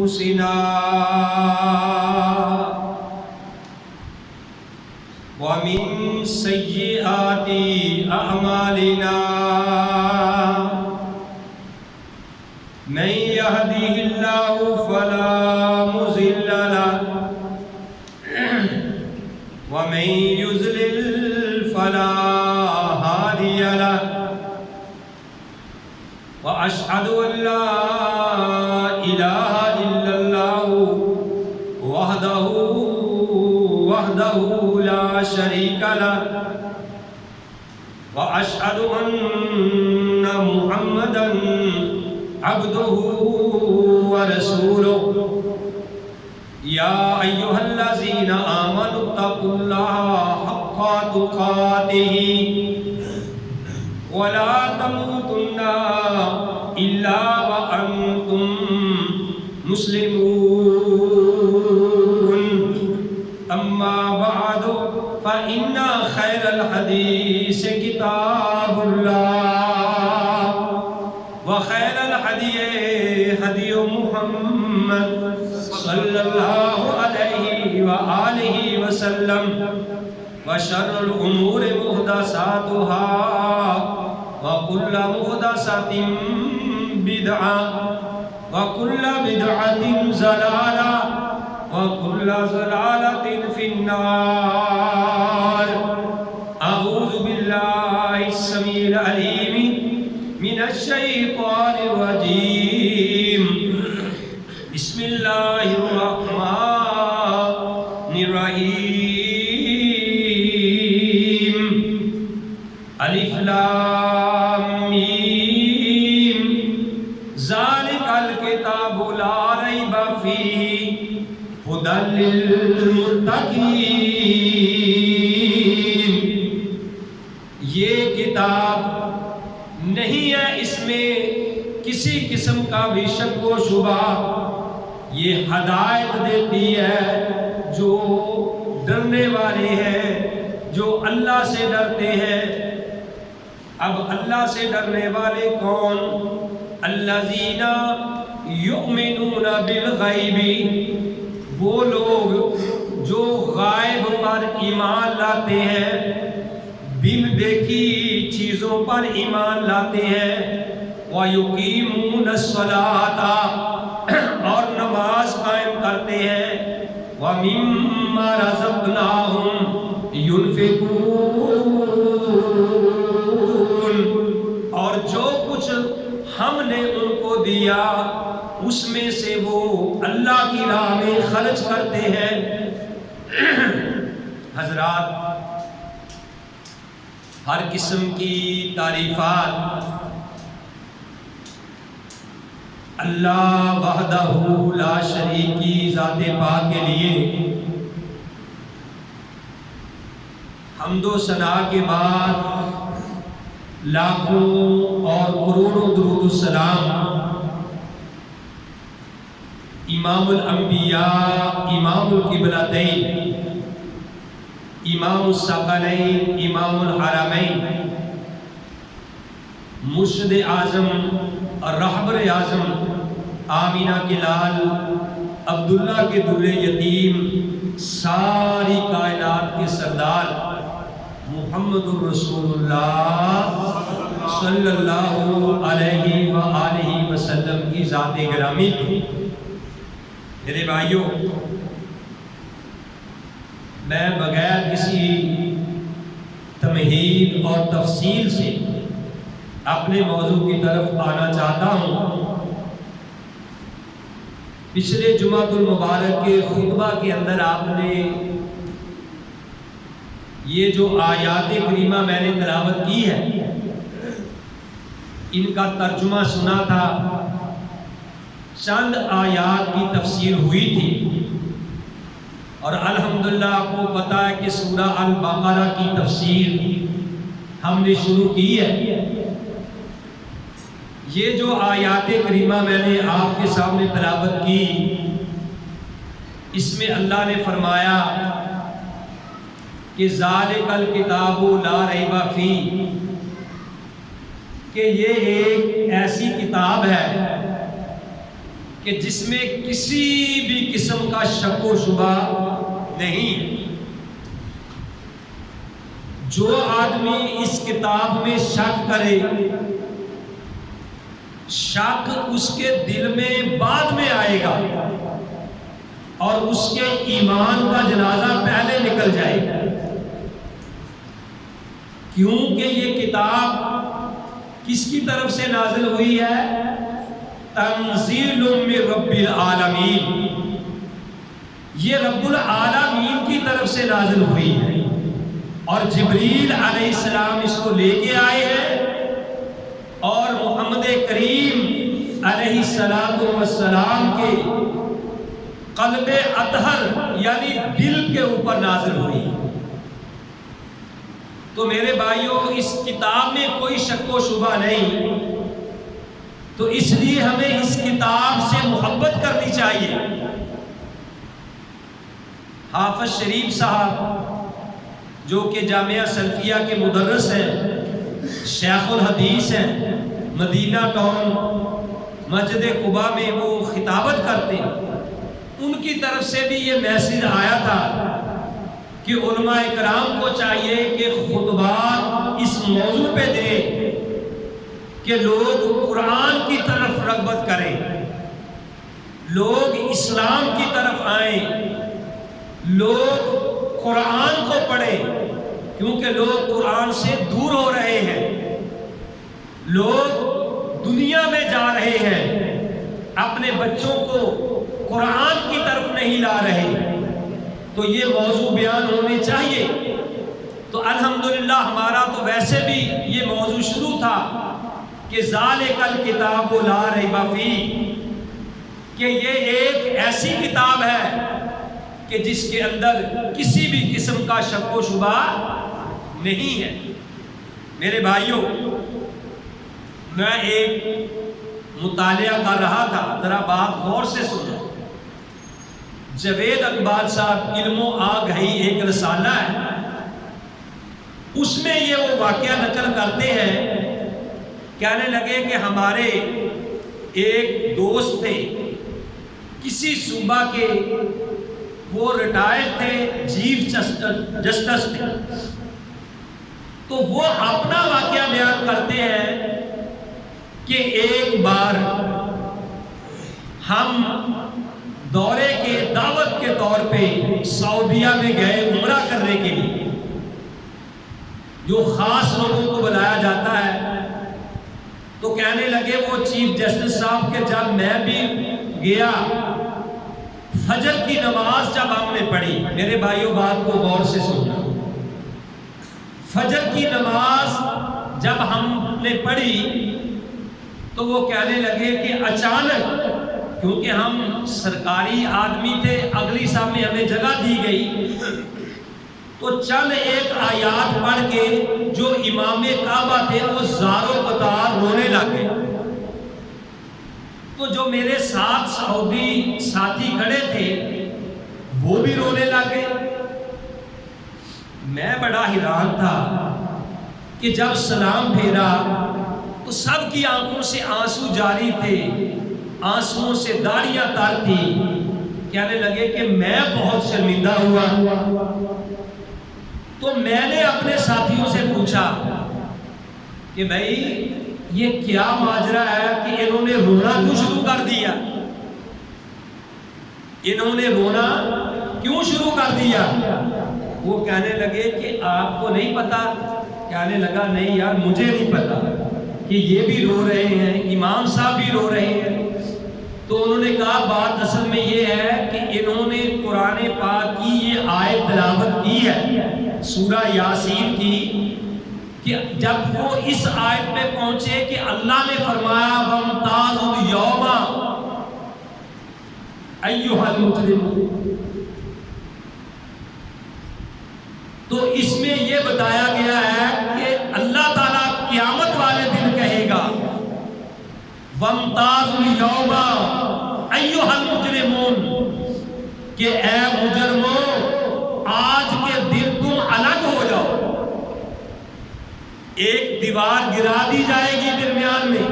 أنفسنا ومن سيئات أعمالنا من يهده الله فلا مضل له ومن يضلل فلا هادي له وأشهد أن لا إله إلا الله وحده لا شريك له وأشهد أن محمدا عبده ورسوله يا أيها الذين آمنوا اتقوا الله حق تقاته ولا تموتن إلا وأنتم مسلمون أما بعد فإن خير الحديث كتاب الله وخير الهدي هدي محمد صلى الله عليه وآله وسلم وشر الأمور محدثاتها وكل محدثة بدعة وكل بدعة ضلالة وكل ضلالة في النار. أعوذ بالله السميع العليم من الشيطان الرجيم. بسم الله الرحمن الرحيم. الف لام میم ذالک الکتاب لا ریب فیہ ھدی للمتقین. یہ کتاب نہیں ہے اس میں کسی قسم کا بھی شک و شبہ. یہ ہدایت دیتی ہے جو ڈرنے والے ہیں، جو اللہ سے ڈرتے ہیں. اب اللہ سے ڈرنے والے کون؟ الذین یؤمنون بالغیب، وہ لوگ جو غائب پر ایمان لاتے ہیں، بن دیکھی چیزوں پر ایمان لاتے ہیں. وَيُقِيمُونَ الصَّلَاةَ، اور نماز قائم کرتے ہیں. وَمِمَّا رَزَقْنَاهُمْ يُنْفِقُونَ، اور جو کچھ ہم نے ان کو دیا اس میں سے وہ اللہ کی راہ میں خرچ کرتے ہیں. حضرات، ہر قسم کی تعریفات اللہ وحدہ لا شریک کی ذات پاک کے لیے. حمد و ثنا کے بعد لاکھوں اور کروڑوں درود السلام امام الانبیاء، امام القبلتین، امام الثقلین، امام الحرمین، مرشد اعظم اور رہبر اعظم، آمینہ کے لال، عبداللہ کے در یتیم، ساری کائنات کے سردار محمد الرسول اللہ صلی اللہ علیہ وآلہ وسلم کی ذات گرامی. میرے بھائیوں، میں بغیر کسی تمہید اور تفصیل سے اپنے موضوع کی طرف آنا چاہتا ہوں. پچھلے جمعۃ المبارک کے خطبہ کے اندر آپ نے یہ جو آیات کریمہ میں نے تلاوت کی ہے ان کا ترجمہ سنا تھا. چند آیات کی تفسیر ہوئی تھی اور الحمدللہ آپ کو پتہ ہے کہ سورہ البقرہ کی تفسیر ہم نے شروع کی ہے. یہ جو آیات کریمہ میں نے آپ کے سامنے تلاوت کی، اس میں اللہ نے فرمایا کہ ذالک الکتاب لا ریب فیہ، کہ یہ ایک ایسی کتاب ہے کہ جس میں کسی بھی قسم کا شک و شبہ نہیں۔ جو آدمی اس کتاب میں شک کرے، شک اس کے دل میں بعد میں آئے گا اور اس کے ایمان کا جنازہ پہلے نکل جائے گا، کیونکہ یہ کتاب کس کی طرف سے نازل ہوئی ہے؟ تنزیل من رب العالمین، یہ رب العالمین کی طرف سے نازل ہوئی ہے، اور جبریل علیہ السلام اس کو لے کے آئے ہیں، اور محمد کریم علیہ السلام کے قلب اطہر یعنی دل کے اوپر نازل ہوئی۔ تو میرے بھائیوں، اس کتاب میں کوئی شک و شبہ نہیں، تو اس لیے ہمیں اس کتاب سے محبت کرنی چاہیے۔ حافظ شریف صاحب جو کہ جامعہ سلفیہ کے مدرس ہیں، شیخ الحدیث ہیں، مدینہ ٹاؤن مسجد قباء میں وہ خطابت کرتے ہیں، ان کی طرف سے بھی یہ میسج آیا تھا کہ علماء کرام کو چاہیے کہ خطبات اس موضوع پہ دیں کہ لوگ قرآن کی طرف رغبت کریں، لوگ اسلام کی طرف آئیں، لوگ قرآن کو پڑھیں، کیونکہ لوگ قرآن سے دور ہو رہے ہیں، لوگ دنیا میں جا رہے ہیں، اپنے بچوں کو قرآن کی طرف نہیں لا رہے، تو یہ موضوع بیان ہونے چاہیے۔ تو الحمدللہ ہمارا تو ویسے بھی یہ موضوع شروع تھا کہ ذالک الکتاب لا ریب فیہ، کہ یہ ایک ایسی کتاب ہے کہ جس کے اندر کسی بھی قسم کا شک و شبہ نہیں ہے۔ میرے بھائیوں، میں ایک مطالعہ کر رہا تھا، ذرا بات غور سے سنو۔ جاوید اقبال صاحب علم و آگہی ایک رسالہ ہے، اس میں یہ وہ واقعہ نقل کرتے ہیں، کہنے لگے کہ ہمارے ایک دوست تھے، کسی صوبہ کے، وہ ریٹائرڈ تھے، چیف جسٹس تھے، تو وہ اپنا واقعہ بیان کرتے ہیں کہ ایک بار ہم دورے کے دعوت کے طور پہ سعودیہ میں گئے عمرہ کرنے کے لیے، جو خاص لوگوں کو بلایا جاتا ہے، تو کہنے لگے وہ چیف جسٹس صاحب کہ جب میں بھی گیا، فجر کی نماز جب ہم نے پڑھی، میرے بھائیوں بات کو غور سے سننا، فجر کی نماز جب ہم نے پڑھی تو وہ کہنے لگے کہ اچانک، کیونکہ ہم سرکاری آدمی تھے، اگلی صف میں ہمیں جگہ دی گئی، تو چند ایک آیات پڑھ کے جو امام کعبہ تھے وہ زاروں قطار رونے لگے، تو جو میرے ساتھ سعودی ساتھی کھڑے تھے وہ بھی رونے لگے۔ میں بڑا حیران تھا کہ جب سلام پھیرا تو سب کی آنکھوں سے آنسو جاری تھے، آنسوؤں سے داڑیاں تار تھی، کہنے لگے کہ میں بہت شرمندہ ہوا۔ تو میں نے اپنے ساتھیوں سے پوچھا کہ بھائی یہ کیا ماجرا ہے کہ انہوں نے رونا کیوں شروع کر دیا، انہوں نے رونا کیوں شروع کر دیا؟ وہ کہنے لگے کہ آپ کو نہیں پتا؟ کہنے لگا نہیں یار مجھے نہیں پتا کہ یہ بھی رو رہے ہیں، امام صاحب بھی رو رہے ہیں۔ تو انہوں نے کہا بات اصل میں یہ ہے کہ انہوں نے قرآن پاک کی یہ آیت تلاوت کی ہے، سورہ یاسین کی، کہ جب وہ اس آیت پہ پہنچے کہ اللہ نے فرمایا وَامْتَازُوا الْيَوْمَ أَيُّهَا الْمُجْرِمُونَ، تو اس میں یہ بتایا گیا ہے کہ اللہ تعالیٰ قیامت والے دن کہے گا وَامْتَازُوا الْيَوْمَ أَيُّهَا الْمُجْرِمُونَ، کہ اے مجرموں آج کے دن تم الگ ہو جاؤ۔ ایک دیوار گرا دی جائے گی درمیان میں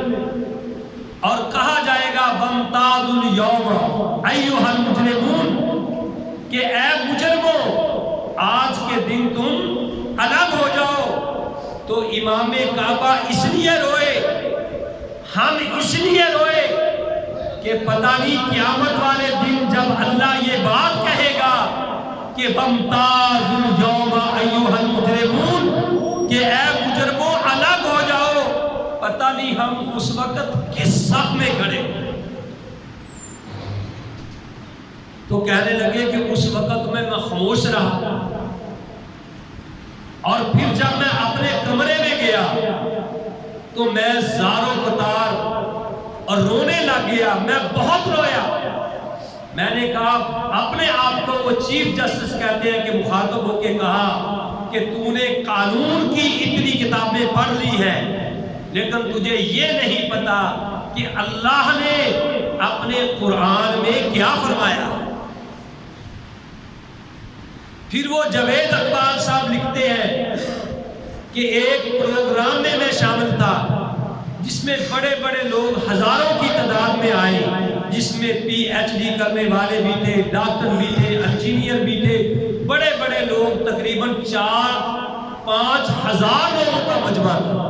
اور کہا جائے گا وَامْتَازُوا اليوم ایھا المجرمون، کہ اے مجرموں آج کے دن تم الگ ہو جاؤ۔ تو امام کعبہ اس لیے روئے، ہم اس لیے روئے کہ پتہ نہیں قیامت والے دن جب اللہ یہ بات کہے گا کہ وامتازوا اليوم ایھا المجرمون، کہ اے مجرموں الگ ہو جاؤ، پتہ نہیں ہم اس وقت کس صف میں کھڑے۔ تو کہنے لگے کہ اس وقت میں خاموش رہا، اور پھر جب میں اپنے کمرے میں گیا تو میں زاروں قطار اور رونے لگ گیا، میں بہت رویا۔ میں نے کہا اپنے آپ کو وہ چیف جسٹس کہتے ہیں کہ مخاطب ہو کے کہا کہ تو نے قانون کی اتنی کتابیں پڑھ لی ہیں لیکن تجھے یہ نہیں پتا کہ اللہ نے اپنے قرآن میں کیا فرمایا۔ پھر وہ جاوید اقبال صاحب لکھتے ہیں کہ ایک پروگرام میں میں شامل تھا جس میں بڑے بڑے لوگ ہزاروں کی تعداد میں آئے، جس میں پی ایچ ڈی کرنے والے بھی تھے، ڈاکٹر بھی تھے، انجینئر بھی تھے، بڑے بڑے لوگ، تقریباً 4-5 ہزار لوگوں کا مجمع تھا۔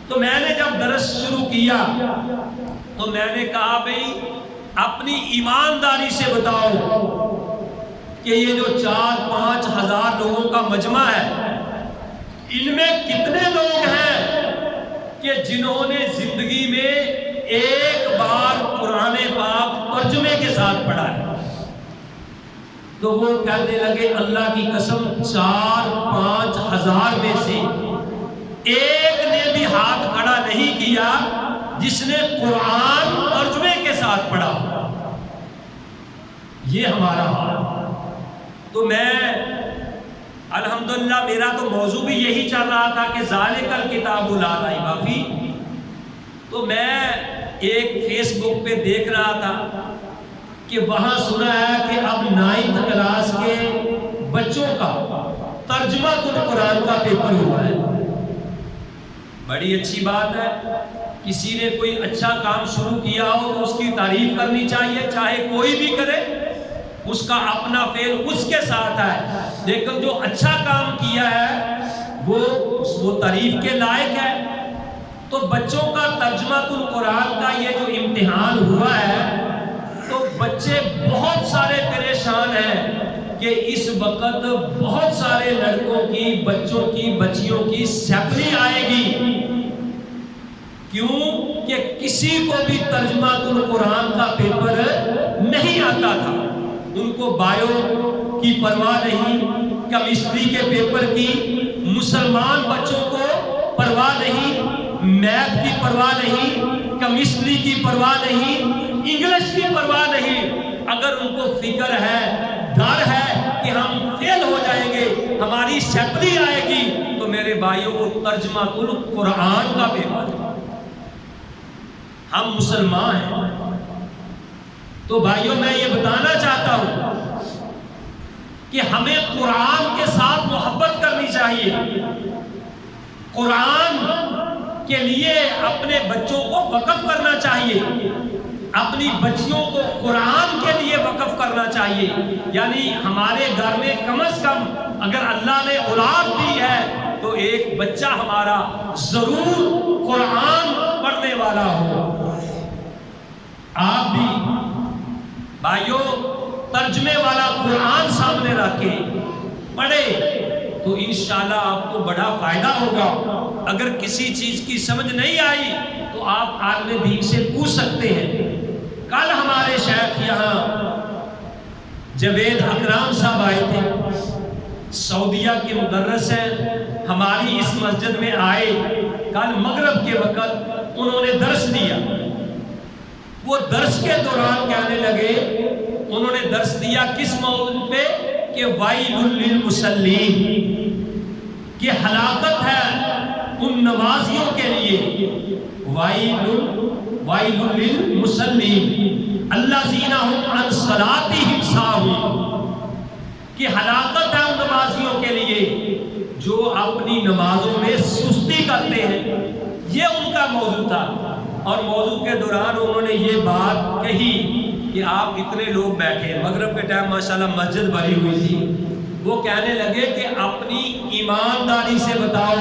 تو میں نے جب درس شروع کیا تو میں نے کہا بھئی اپنی ایمانداری سے بتاؤ کہ یہ جو 4-5 ہزار لوگوں کا مجمع ہے ان میں کتنے لوگ ہیں کہ جنہوں نے زندگی میں ایک بار قرآن پاک ترجمے کے ساتھ پڑھا ہے؟ تو وہ کہنے لگے اللہ کی قسم 4-5 ہزار میں سے ایک نے بھی ہاتھ کھڑا نہیں کیا جس نے قرآن ترجمے کے ساتھ پڑھا۔ یہ ہمارا حال۔ تو میں الحمدللہ میرا تو موضوع بھی یہی چل رہا تھا کہ ذالک الکتاب لا ریب فیہ، تو میں ایک فیس بک پہ دیکھ رہا تھا کہ وہاں سنا ہے کہ اب 9th کلاس کے بچوں کا ترجمہ القرآن کا پیپر ہوا ہے۔ بڑی اچھی بات ہے، کسی نے کوئی اچھا کام شروع کیا ہو تو اس کی تعریف کرنی چاہیے، چاہے کوئی بھی کرے، اس کا اپنا فعل اس کے ساتھ ہے، لیکن جو اچھا کام کیا ہے وہ تعریف کے لائق ہے۔ تو بچوں کا ترجمہ القرآن کا یہ جو امتحان ہوا ہے تو بچے بہت سارے پریشان ہیں کہ اس وقت بہت سارے لڑکوں کی، بچوں کی، بچیوں کی سیپلی آئے گی۔ کیوں کہ کسی کو بھی ترجمہ القرآن کا پیپر نہیں آتا تھا۔ ان کو بایو کی پرواہ نہیں، کیمسٹری کے پیپر کی، مسلمان بچوں کو پرواہ نہیں، میتھ کی پرواہ نہیں، کیمسٹری کی پرواہ نہیں، انگلش کی پرواہ نہیں۔ اگر ان کو فکر ہے، ڈر ہے کہ ہم فیل ہو جائیں گے، ہماری سیپلی آئے گی، تو میرے بھائیوں وہ ترجمہ القرآن کا پیپر ہے۔ ہم مسلمان ہیں تو بھائیوں میں یہ بتانا چاہتا ہوں کہ ہمیں قرآن کے ساتھ محبت کرنی چاہیے، قرآن کے لیے اپنے بچوں کو وقف کرنا چاہیے، اپنی بچیوں کو قرآن کے لیے وقف کرنا چاہیے۔ یعنی ہمارے گھر میں کم از کم اگر اللہ نے اولاد دی ہے تو ایک بچہ ہمارا ضرور قرآن پڑھنے والا ہو۔ آپ بھی بھائیوں ترجمے والا قرآن سامنے رکھ کے پڑھے تو انشاءاللہ آپ کو بڑا فائدہ ہوگا۔ اگر کسی چیز کی سمجھ نہیں آئی تو آپ عالم دین سے پوچھ سکتے ہیں۔ کل ہمارے شیخ یہاں جاوید اکرام صاحب آئے تھے، سعودیہ کے مدرس ہیں، ہماری اس مسجد میں آئے۔ کل مغرب کے وقت انہوں نے درس دیا۔ وہ درس کے دوران کہنے لگے، انہوں نے درس دیا کس موضوع پہ کہ ویل للمصلین، کہ ہلاکت ہے ان نمازیوں کے لیے، ویل للمصلین الذین هم عن صلاتهم ساہون، کہ ہلاکت ہے ان نمازیوں کے لیے جو اپنی نمازوں میں سستی کرتے ہیں۔ یہ ان کا موضوع تھا، اور موضوع کے دوران انہوں نے یہ بات کہی کہ آپ اتنے لوگ بیٹھے، مغرب کے ٹائم ماشاءاللہ مسجد بھری ہوئی تھی، وہ کہنے لگے کہ اپنی ایمانداری سے بتاؤ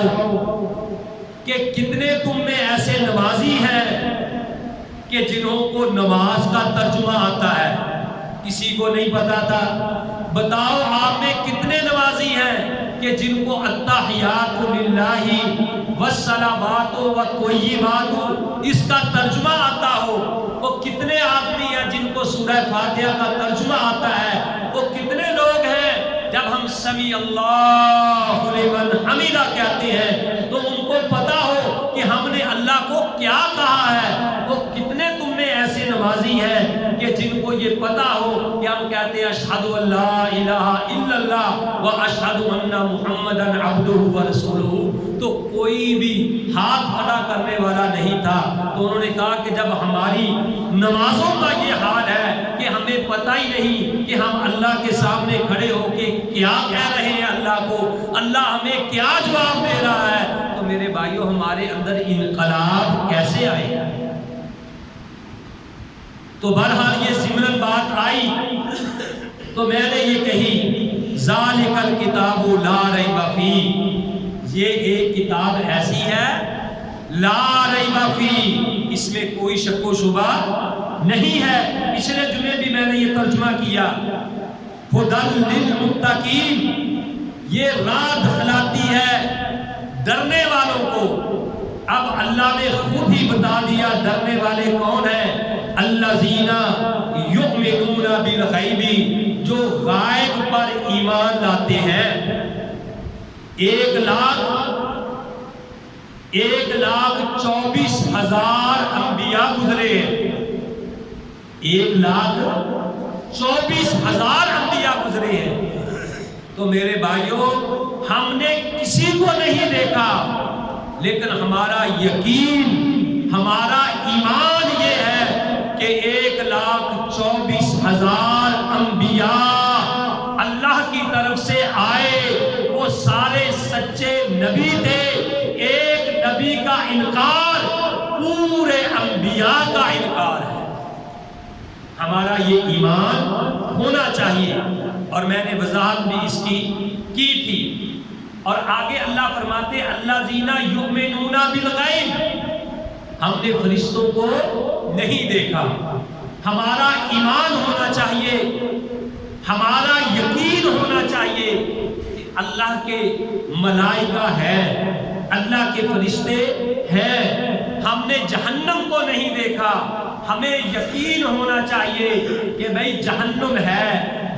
کہ کتنے تم میں ایسے نمازی ہیں کہ جنہوں کو نماز کا ترجمہ آتا ہے؟ کسی کو نہیں پتا تھا۔ بتاؤ آپ میں کتنے نمازی ہیں کہ جن کو التحیات للہ والصلوات والطیبات اس کا ترجمہ آتا ہو؟ وہ کتنے آدمی ہیں جن کو سورہ فاتحہ کا ترجمہ آتا ہے؟ وہ کتنے لوگ ہیں جب ہم سمیع اللہ لمن حمیدہ کہتے ہیں تو ان کو پتا ہو کہ ہم نے اللہ کو کیا کہا ہے؟ وہ کتنے تم میں ایسے نمازی ہیں کہ جن کو یہ پتا ہو کہ ہم کہتے ہیں اشہد ان لا الہ الا اللہ و اشہد ان محمدا عبدہ و رسولہ، تو کوئی بھی ہاتھ کھڑا کرنے والا نہیں تھا۔ تو انہوں نے کہا کہ جب ہماری نمازوں کا یہ حال ہے کہ ہمیں پتہ ہی نہیں کہ ہم اللہ کے سامنے کھڑے ہو کے کیا کہہ رہے ہیں اللہ کو، اللہ ہمیں کیا جواب دے رہا ہے، تو میرے بھائیوں ہمارے اندر انقلاب کیسے آئے گا؟ تو بہرحال یہ سمرن بات آئی تو میں نے یہ کہی ذالک الکتاب لا ریب فیہ، یہ ایک کتاب ایسی ہے لا ریب فیہ، اس میں کوئی شک و شبہ نہیں ہے۔ پچھلے جمعے بھی میں نے یہ ترجمہ کیا ھدی للمتقین، یہ راہ دکھلاتی ہے ڈرنے والوں کو۔ اب اللہ نے خود ہی بتا دیا ڈرنے والے کون ہیں، الذین یؤمنون بالغیب، جو غائب پر ایمان لاتے ہیں۔ 1,24,000 انبیاء گزرے ہیں، 1,24,000 انبیاء گزرے ہیں۔ تو میرے بھائیوں ہم نے کسی کو نہیں دیکھا، لیکن ہمارا یقین، ہمارا ایمان یہ ہے کہ 1,24,000 انبیاء اللہ کی طرف سے آئے، وہ سارے سچے نبی تھے۔ ایک نبی کا انکار پورے انبیاء کا انکار ہے۔ ہمارا یہ ایمان ہونا چاہیے، اور میں نے وضاحت بھی اس کی تھی۔ اور آگے اللہ فرماتے الذین یؤمنون بالغیب، ہم نے فرشتوں کو نہیں دیکھا۔ ہمارا ایمان ہونا چاہیے، ہمارا یقین ہونا چاہیے کہ اللہ کے ملائکہ ہے، اللہ کے فرشتے ہیں۔ ہم نے جہنم کو نہیں دیکھا، ہمیں یقین ہونا چاہیے کہ بھئی جہنم ہے۔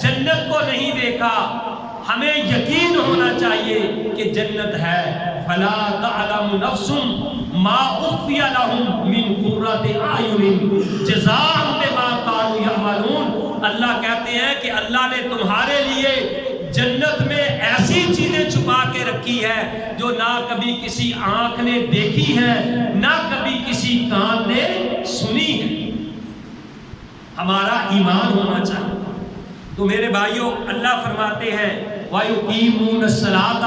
جنت کو نہیں دیکھا، ہمیں یقین ہونا چاہیے کہ جنت ہے۔ فلا تعلم نفس ما اخفی لهم من قرۃ اعین جزاء بما كانوا يعملون۔ اللہ کہتے ہیں کہ اللہ نے تمہارے لیے جنت میں ایسی چیزیں چھپا کے رکھی ہے جو نہ کبھی کسی آنکھ نے دیکھی ہے، نہ کبھی کسی کان نے سنی ہے۔ ہمارا ایمان ہونا چاہیے۔ تو میرے بھائیوں اللہ فرماتے ہیں وَيُقِيمُونَ الصَّلَاةَ،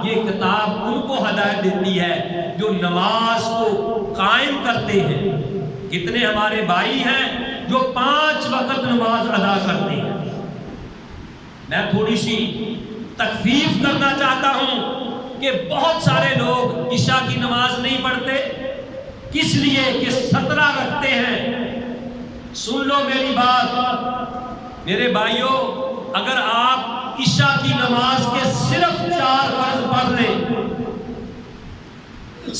یہ کتاب ان کو ہدایت دیتی ہے جو نماز کو قائم کرتے ہیں۔ کتنے ہمارے بھائی ہیں جو 5 وقت نماز ادا کرتے ہیں؟ میں تھوڑی سی تخفیف کرنا چاہتا ہوں کہ بہت سارے لوگ عشاء کی نماز نہیں پڑھتے، کس لیے کہ 17 رکھتے ہیں۔ سن لو میری بات میرے بھائیوں، اگر آپ عشاء کی نماز کے صرف 4 فرض پڑھ لیں،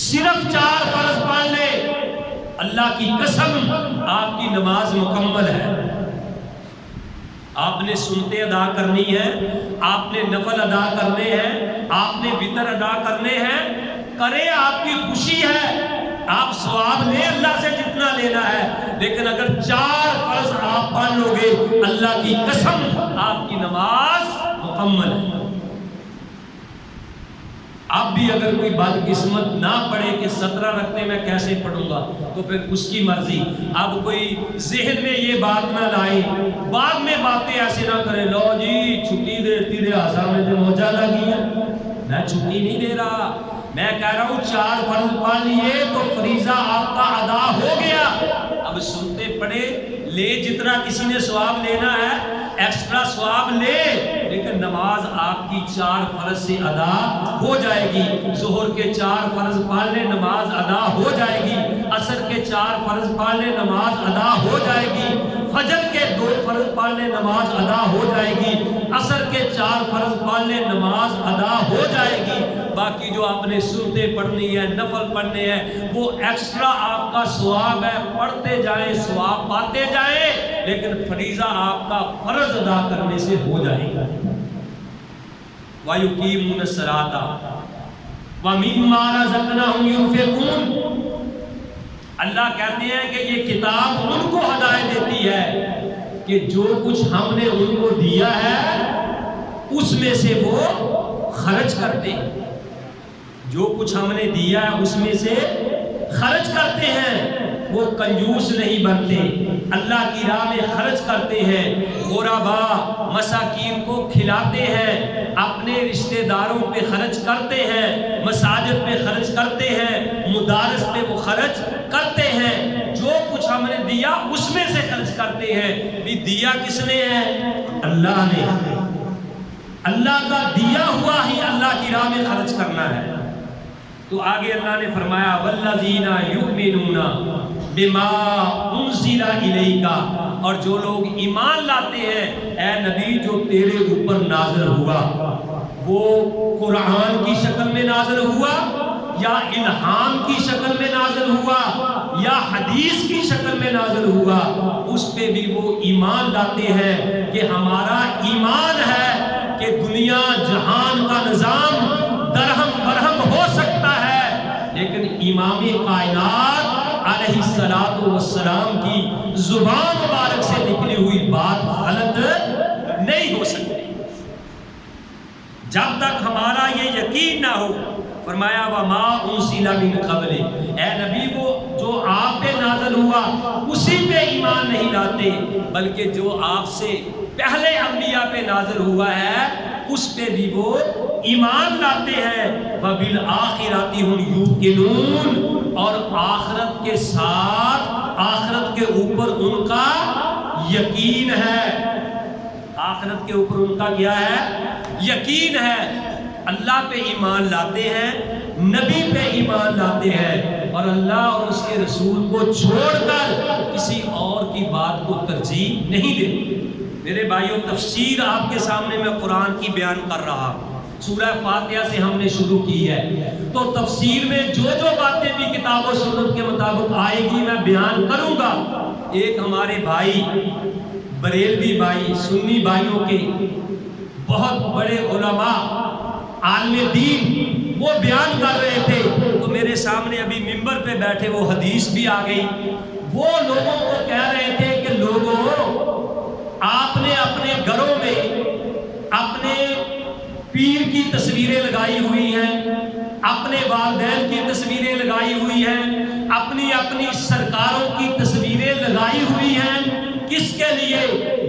صرف 4 فرض پڑھ لیں، اللہ کی قسم آپ کی نماز مکمل ہے۔ آپ نے سنتے ادا کرنی ہے، آپ نے نفل ادا کرنے ہیں، آپ نے وتر ادا کرنے ہیں، کرے، آپ کی خوشی ہے، آپ ثواب لیں اللہ سے جتنا لینا ہے، لیکن اگر 4 فرض آپ پڑھ لو گے اللہ کی قسم آپ کی نماز مکمل ہے۔ اب بھی اگر کوئی بدقسمت نہ پڑھے کہ 17 رکھتے میں کیسے پڑھوں گا، تو پھر اس کی مرضی۔ اب کوئی ذہن میں یہ بات نہ لائے، بعد میں باتیں ایسے نہ کرے، لو جی چھٹی دیتی ریاضہ میں جو موجہ لگی ہے، میں چھٹی نہیں دے رہا، میں کہہ رہا ہوں 4 فرض پڑھ لیے تو فریضہ آپ کا ادا ہو گیا۔ اب اب سنتے پڑھے لے، جتنا کسی نے ثواب لینا ہے ایکسٹرا ثواب لے، لیکن نماز آپ کی 4 فرض سے ادا ہو جائے گی۔ ظہر کے 4 فرض پڑھ لے نماز ادا ہو جائے گی، عصر کے 4 فرض پڑھ لے نماز ادا ہو جائے گی، فجر کے 2 فرض پڑھ لے نماز ادا ہو جائے گی، عصر کے 4 فرض پڑھ لے نماز ادا ہو جائے گی۔ باقی جو آپ نے سنتے پڑھنی ہے، نفل پڑھنے ہیں، وہ ایکسٹرا آپ کا ثواب ہے، پڑھتے جائیں ثواب پاتے جائیں، لیکن فریضہ آپ کا فرض ادا کرنے سے ہو جائے گا۔ وَيُقِيمُونَ الصَّلَاةَ وَمِمَّا رَزَقْنَاهُمْ يُنْفِقُونَ۔ اللہ کہتے ہیں کہ یہ کتاب ان کو ہدایت دیتی ہے کہ جو کچھ ہم نے ان کو دیا ہے اس میں سے وہ خرچ کرتے ہیں، جو کچھ ہم نے دیا ہے اس میں سے خرچ کرتے ہیں، وہ کنجوس نہیں بنتے، اللہ کی راہ میں خرچ کرتے ہیں، غربا مساکین کو کھلاتے ہیں، اپنے رشتہ داروں پہ خرچ کرتے ہیں، مساجد پہ خرچ کرتے ہیں، مدارس پہ وہ خرچ کرتے ہیں، جو کچھ ہم نے دیا اس میں سے خرچ کرتے ہیں۔ بھی دیا کس نے ہے؟ اللہ نے۔ اللہ کا دیا ہوا ہی اللہ کی راہ میں خرچ کرنا ہے۔ تو آگے اللہ نے فرمایا والذین یؤمنون بما انزل الیک، اور جو لوگ ایمان لاتے ہیں اے نبی جو تیرے اوپر نازل ہوا، وہ قرآن کی شکل میں نازل ہوا یا الہام کی شکل میں نازل ہوا یا حدیث کی شکل میں نازل ہوا، اس پہ بھی وہ ایمان لاتے ہیں کہ ہمارا ایمان ہے کہ دنیا جہان کا نظام درہم برہم ہو سکتا ہے، لیکن امام کائنات علیہ السلام کی زبان مبارک سے نکلی ہوئی بات غلط نہیں ہو سکتی۔ جب تک ہمارا یہ یقین نہ ہو، فرمایا وَمَا أُنزِلَ مِن قَبْلِ، اے نبی وہ جو آپ پہ نازل ہوا اسی پہ ایمان نہیں لاتے، بلکہ جو آپ سے پہلے انبیاء پہ نازل ہوا ہے اس پہ بھی وہ ایمان لاتے ہیں۔ وَبِالْآخِرَةِ هُمْ يُوقِنُونَ، اور آخرت کے ساتھ آخرت کے اوپر ان کا یقین ہے۔ آخرت کے اوپر ان کا کیا ہے؟ یقین ہے۔ اللہ پہ ایمان لاتے ہیں، نبی پہ ایمان لاتے ہیں، اور اللہ اور اس کے رسول کو چھوڑ کر کسی اور کی بات کو ترجیح نہیں دیتے۔ میرے بھائیوں، تفسیر آپ کے سامنے میں قرآن کی بیان کر رہا ہوں، سورہ فاتحہ سے ہم نے شروع کی ہے، تو تفسیر میں جو باتیں بھی کتاب و سنت کے مطابق آئے گی میں بیان کروں گا۔ ایک ہمارے بھائی بریلوی بھائی، سنی بھائیوں کے بہت بڑے علماء عالم دین، وہ بیان کر رہے تھے، تو میرے سامنے ابھی ممبر پہ بیٹھے وہ حدیث بھی آ گئی، وہ لوگوں کو کہہ رہے تھے کہ لوگوں آپ نے اپنے گھروں میں اپنے پیر کی تصویریں لگائی ہوئی ہیں، اپنے والدین کی تصویریں لگائی ہوئی ہیں، اپنی سرکاروں کی تصویریں لگائی ہوئی ہیں، کس کے لیے؟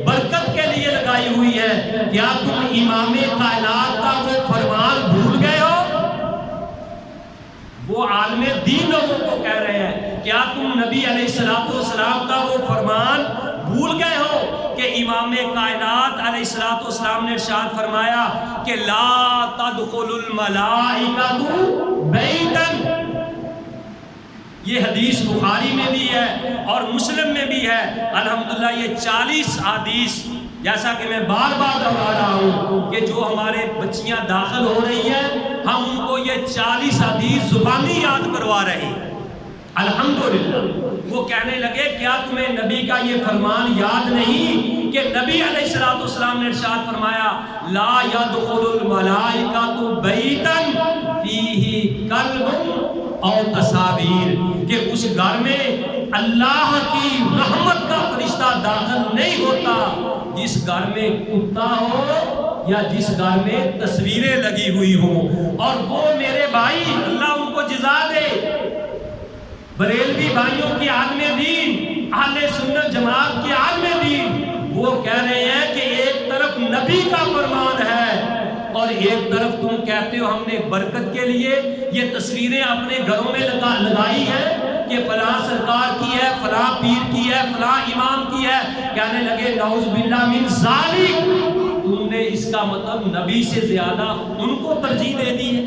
برکت کے لیے لگائی ہوئی ہے۔ کیا تم امام کائنات کا وہ فرمان بھول گئے ہو؟ وہ عالم دین لوگوں کو کہہ رہے ہیں کیا تم نبی علیہ السلام کا وہ فرمان بھول گئے ہو کہ امام کائنات علیہ السلام نے ارشاد فرمایا کہ لا تدخل الملائکۃ بیتا، یہ حدیث بخاری میں بھی ہے اور مسلم میں بھی ہے۔ الحمدللہ یہ 40 حدیث، جیسا کہ میں بار بار دہرا رہا ہوں کہ جو ہمارے بچیاں داخل ہو رہی ہیں ہم ان کو یہ 40 حدیث زبانی یاد کروا رہے ہیں۔ الحمدللہ وہ کہنے لگے کیا تمہیں نبی کا یہ فرمان یاد نہیں کہ نبی علیہ السلام نے ارشاد فرمایا لا يدخل الملائکۃ بیتا فیہ کلب او تصاویر، کہ اس گھر میں اللہ کی رحمت کا فرشتہ داخل نہیں ہوتا جس گھر میں کتا ہو یا جس گھر میں تصویریں لگی ہوئی ہوں۔ اور وہ میرے بھائی، اللہ ان کو جزا دے، بریلوی بھائیوں کی عالم دین، اہل سنت جماعت کی عالم دین، وہ کہہ رہے ہیں کہ ایک طرف نبی کا فرمان ہے اور ایک طرف تم کہتے ہو ہم نے برکت کے لیے یہ تصویریں اپنے گھروں میں لگائی ہیں۔ کہ فلاں سرکار کی ہے، فلاں پیر کی ہے، فلاں امام کی ہے، کہنے لگے نعوذ باللہ من ذالک، تم نے اس کا مطلب نبی سے زیادہ ان کو ترجیح دے دی ہے۔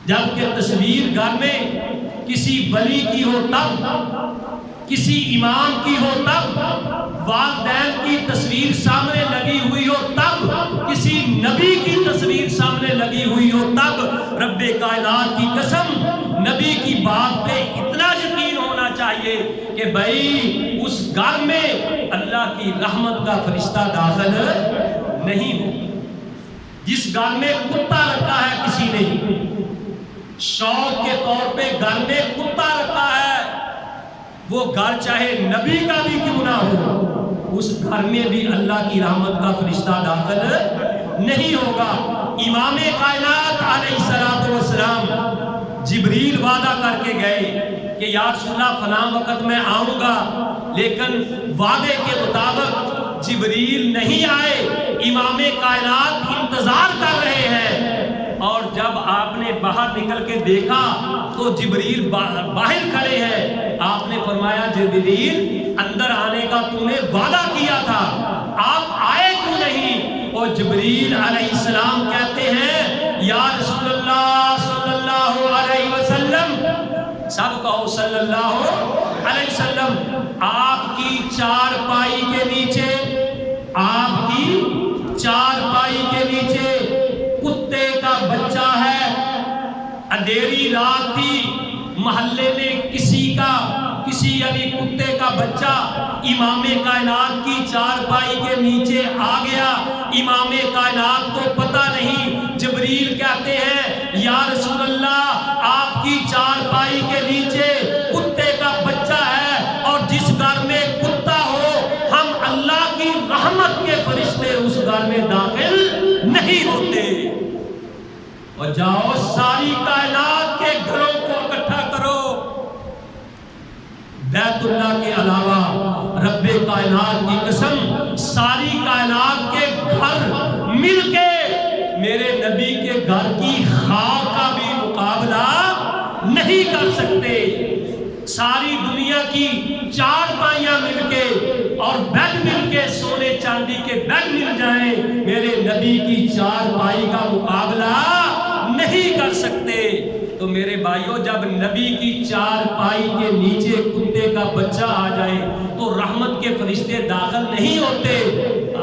جبکہ تصویر گھر میں کسی ولی کی ہو تب، کسی امام کی ہو تب، والدین کی تصویر سامنے لگی ہوئی ہو تب، کسی نبی کی تصویر سامنے لگی ہوئی ہو تب، رب کائنات کی قسم نبی کی بات پہ اتنا یقین ہونا چاہیے کہ بھائی اس گھر میں اللہ کی رحمت کا فرشتہ داخل نہیں ہو۔ جس گھر میں کتا رکھا ہے کسی نے، شوق کے طور پہ گھر میں کتا رکھا ہے، وہ گھر چاہے نبی کا بھی کیوں نہ ہو، اس گھر میں بھی اللہ کی رحمت کا فرشتہ داخل نہیں ہوگا۔ امام کائنات علیہ السلام جبریل وعدہ کر کے گئے کہ یا رسول اللہ فلاں وقت میں آؤں گا، لیکن وعدے کے مطابق جبریل نہیں آئے، امام کائنات انتظار کر رہے ہیں۔ اور جب آپ نے باہر نکل کے دیکھا تو جبریل باہر کھڑے ہیں، آپ نے فرمایا جبریل اندر آنے کا تو نے وعدہ کیا تھا، آپ آئے کیوں نہیں؟ اور جبریل علیہ السلام کہتے ہیں یا رسول اللہ صلی اللہ علیہ وسلم، سب کہو صلی اللہ علیہ وسلم، آپ کی چارپائی کے نیچے، آپ کی چارپائی کے نیچے کتے کا بچہ ہے، اندھیری رات تھی، محلے میں کسی یعنی کتے کا بچہ امام کائنات کی چارپائی کے نیچے آ گیا، امام کائنات کو پتہ نہیں، جبریل کہتے ہیں یا رسول اللہ آپ کی چارپائی کے نیچے کتے کا بچہ ہے، اور جس گھر میں کتا ہو ہم اللہ کی رحمت کے فرشتے اس گھر میں داخل نہیں ہوتے۔ اور جاؤ ساری کائنات کے گھروں کو اکٹھا کرو، بیت اللہ کے علاوہ رب کائنات کی قسم ساری کائنات کے گھر مل کے میرے نبی کے گھر کی خاک کا بھی مقابلہ نہیں کر سکتے۔ ساری دنیا کی چارپائیاں مل کے اور بیڈ مل کے، سونے چاندی کے بیڈ مل جائیں، میرے نبی کی چارپائی کا مقابلہ نہیں کر سکتے۔ تو میرے بھائیوں، جب نبی کی چارپائی کے نیچے کتے کا بچہ آ جائے تو رحمت کے فرشتے داخل نہیں ہوتے۔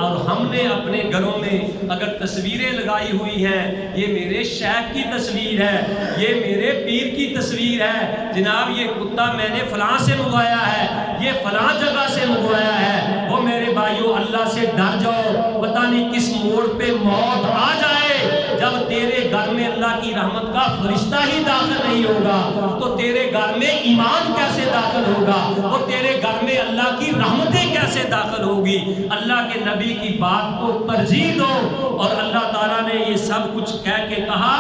اور ہم نے اپنے گھروں میں اگر تصویریں لگائی ہوئی ہیں، یہ میرے شیخ کی تصویر ہے، یہ میرے پیر کی تصویر ہے، جناب یہ کتا میں نے فلاں سے منگوایا ہے، یہ فلاں جگہ سے منگوایا ہے، وہ میرے بھائیوں اللہ سے ڈر جاؤ، پتہ نہیں کس موڑ پہ موت آ جائے۔ جب تیرے گھر میں اللہ کی رحمت کا فرشتہ ہی داخل نہیں ہوگا تو تیرے گھر میں ایمان کیسے داخل ہوگا، اور تیرے گھر میں اللہ کی رحمتیں کیسے داخل ہوگی؟ اللہ کے نبی کی بات کو ترجیح دو۔ اور اللہ تعالیٰ نے یہ سب کچھ کہہ کے کہا،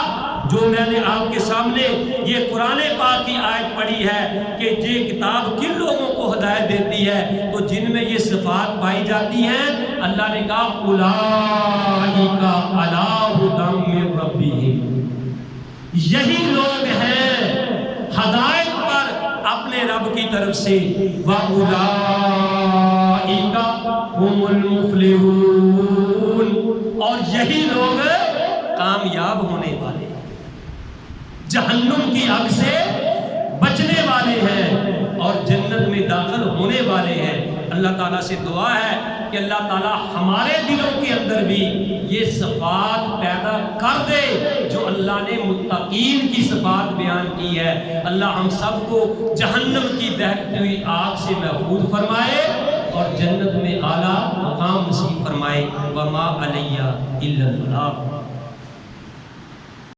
جو میں نے آپ کے سامنے یہ قرآن پاک کی آیت پڑھی ہے کہ یہ کتاب کن لوگوں کو ہدایت دیتی ہے، تو جن میں یہ صفات پائی جاتی ہیں، اللہ نے کہا اولئک علی ھدی من ربہم، یہی لوگ ہیں ہدایت پر اپنے رب کی طرف سے، وَأُولَئِكَ هُمُ الْمُفْلِحُونَ، اور یہی لوگ کامیاب ہونے والے ہیں، جہنم کی آگ سے بچنے والے ہیں اور جنت میں داخل ہونے والے ہیں۔ اللہ تعالیٰ سے دعا ہے کہ اللہ تعالیٰ ہمارے دلوں کے اندر بھی یہ صفات پیدا کر دے جو اللہ نے متقین کی صفات بیان کی ہے۔ اللہ ہم سب کو جہنم کی دہکتی ہوئی آگ سے محفوظ فرمائے اور جنت میں اعلیٰ مقام نصیب فرمائے۔ وما علیہ الا البلاغ۔